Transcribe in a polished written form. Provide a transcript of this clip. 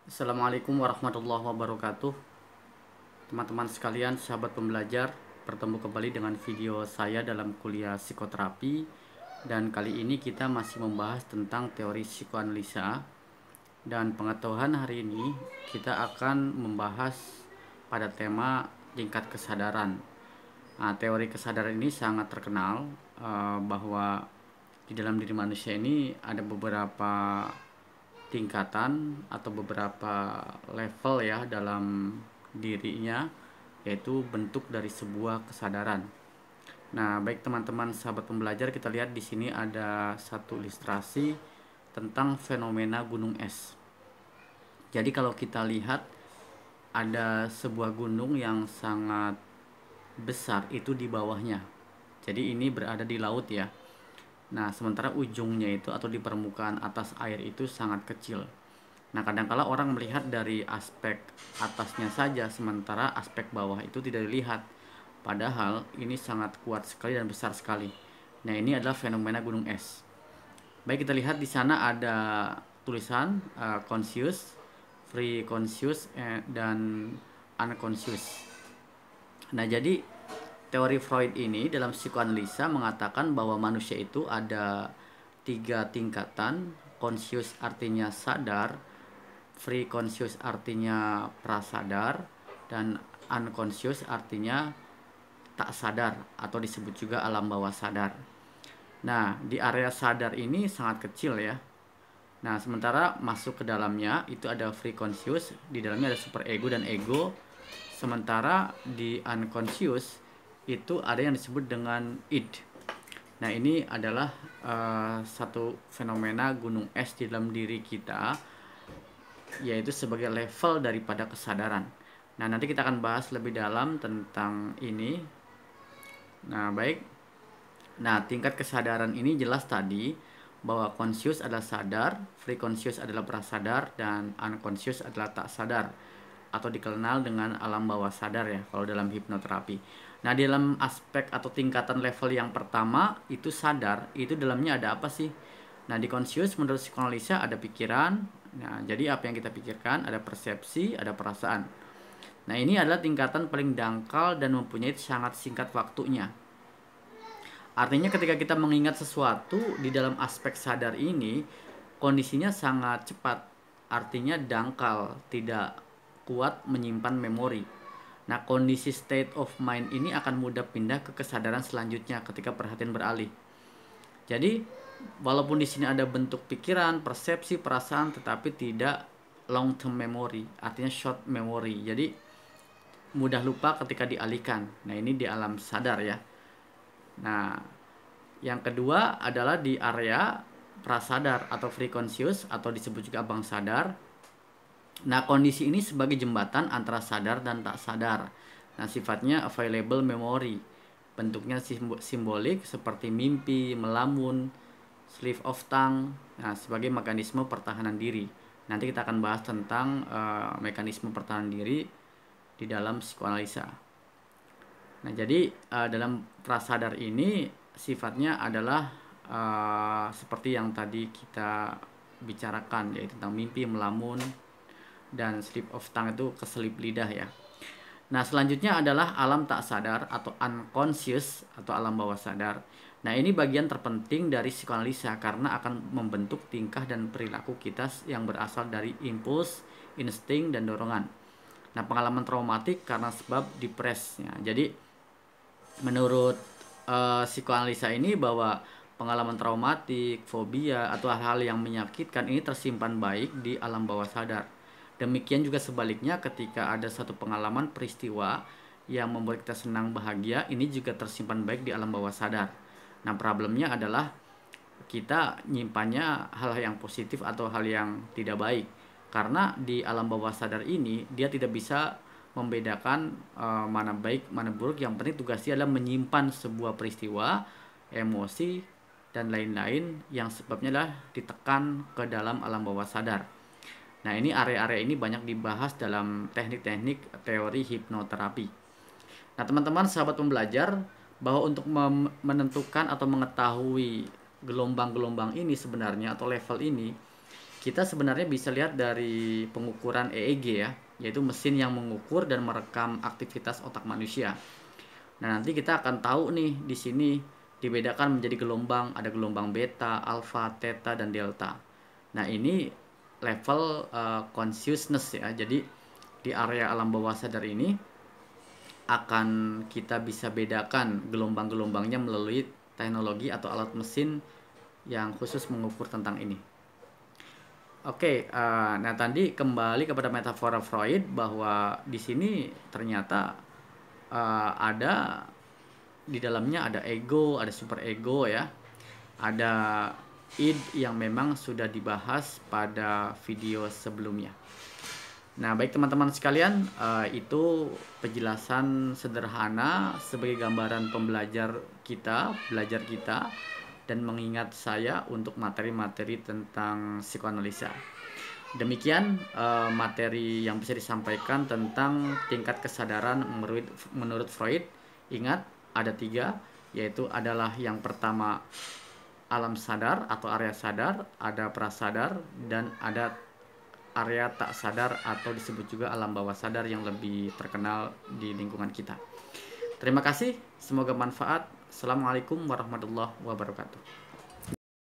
Assalamualaikum warahmatullahi wabarakatuh. Teman-teman sekalian, sahabat pembelajar, bertemu kembali dengan video saya dalam kuliah psikoterapi. Dan kali ini kita masih membahas tentang teori psikoanalisa. Dan pengetahuan hari ini kita akan membahas pada tema tingkat kesadaran. Nah, teori kesadaran ini sangat terkenal bahwa di dalam diri manusia ini ada beberapa tingkatan atau beberapa level ya dalam dirinya, yaitu bentuk dari sebuah kesadaran. Nah, baik teman-teman sahabat pembelajar, kita lihat di sini ada satu ilustrasi tentang fenomena gunung es. Jadi kalau kita lihat ada sebuah gunung yang sangat besar itu di bawahnya. Jadi ini berada di laut ya. Nah, sementara ujungnya itu atau di permukaan atas air itu sangat kecil. Nah, kadangkala orang melihat dari aspek atasnya saja, sementara aspek bawah itu tidak dilihat. Padahal ini sangat kuat sekali dan besar sekali. Nah, ini adalah fenomena gunung es. Baik, kita lihat di sana ada tulisan conscious, free conscious, dan unconscious. Nah, jadi teori Freud ini dalam psikoanalisa mengatakan bahwa manusia itu ada 3 tingkatan. Conscious artinya sadar, free conscious artinya prasadar, dan unconscious artinya tak sadar atau disebut juga alam bawah sadar. Nah, di area sadar ini sangat kecil ya. Nah, sementara masuk ke dalamnya itu ada free conscious, di dalamnya ada super ego dan ego. Sementara di unconscious itu ada yang disebut dengan id. Nah, ini adalah satu fenomena gunung es di dalam diri kita, yaitu sebagai level daripada kesadaran. Nah, nanti kita akan bahas lebih dalam tentang ini. Nah, baik. Nah, tingkat kesadaran ini jelas tadi bahwa conscious adalah sadar, free conscious adalah prasadar, dan unconscious adalah tak sadar atau dikenal dengan alam bawah sadar ya kalau dalam hipnoterapi. Nah, di dalam aspek atau tingkatan level yang pertama itu sadar, itu dalamnya ada apa sih? Nah, di conscious menurut psikoanalisa ada pikiran. Nah, jadi apa yang kita pikirkan, ada persepsi, ada perasaan. Nah, ini adalah tingkatan paling dangkal dan mempunyai sangat singkat waktunya. Artinya ketika kita mengingat sesuatu di dalam aspek sadar ini, kondisinya sangat cepat. Artinya dangkal, tidak kuat menyimpan memori. Nah, kondisi state of mind ini akan mudah pindah ke kesadaran selanjutnya ketika perhatian beralih. Jadi, walaupun di sini ada bentuk pikiran, persepsi, perasaan, tetapi tidak long term memory, artinya short memory. Jadi, mudah lupa ketika dialihkan. Nah, ini di alam sadar ya. Nah, yang kedua adalah di area prasadar atau free conscious atau disebut juga abang sadar. Nah, kondisi ini sebagai jembatan antara sadar dan tak sadar. Nah, sifatnya available memory. Bentuknya simbolik seperti mimpi, melamun, slip of tongue. Nah, sebagai mekanisme pertahanan diri. Nanti kita akan bahas tentang mekanisme pertahanan diri di dalam psikoanalisa. Nah, jadi dalam prasadar ini sifatnya adalah seperti yang tadi kita bicarakan, yaitu tentang mimpi, melamun, dan slip of tongue itu keselip lidah ya. Nah, selanjutnya adalah alam tak sadar atau unconscious atau alam bawah sadar. Nah, ini bagian terpenting dari psikoanalisa karena akan membentuk tingkah dan perilaku kita yang berasal dari impuls, insting, dan dorongan. Nah, pengalaman traumatik karena sebab depresnya. Jadi, menurut psikoanalisa ini bahwa pengalaman traumatik, fobia, atau hal-hal yang menyakitkan ini tersimpan baik di alam bawah sadar. Demikian juga sebaliknya ketika ada satu pengalaman peristiwa yang membuat kita senang bahagia, ini juga tersimpan baik di alam bawah sadar. Nah, problemnya adalah kita nyimpannya hal yang positif atau hal yang tidak baik. Karena di alam bawah sadar ini dia tidak bisa membedakan mana baik, mana buruk. Yang penting tugasnya adalah menyimpan sebuah peristiwa, emosi, dan lain-lain yang sebabnya adalah ditekan ke dalam alam bawah sadar. Nah, ini area-area ini banyak dibahas dalam teknik-teknik teori hipnoterapi. Nah, teman-teman sahabat pembelajar, bahwa untuk menentukan atau mengetahui gelombang-gelombang ini sebenarnya atau level ini, kita sebenarnya bisa lihat dari pengukuran EEG ya, yaitu mesin yang mengukur dan merekam aktivitas otak manusia. Nah, nanti kita akan tahu nih di sini dibedakan menjadi gelombang, ada gelombang beta, alfa, theta, dan delta. Nah, ini level consciousness ya. Jadi di area alam bawah sadar ini akan kita bisa bedakan gelombang-gelombangnya melalui teknologi atau alat mesin yang khusus mengukur tentang ini. Oke, nah tadi kembali kepada metafora Freud bahwa di sini ternyata ada di dalamnya ada ego, ada super ego ya, ada id yang memang sudah dibahas pada video sebelumnya. Nah, baik teman-teman sekalian, itu penjelasan sederhana sebagai gambaran belajar kita, dan mengingat saya untuk materi-materi tentang psikoanalisa. Demikian materi yang bisa disampaikan tentang tingkat kesadaran menurut Freud. Ingat, ada 3, yaitu adalah yang pertama alam sadar atau area sadar, ada prasadar, dan ada area tak sadar atau disebut juga alam bawah sadar yang lebih terkenal di lingkungan kita. Terima kasih, semoga manfaat. Assalamualaikum warahmatullahi wabarakatuh.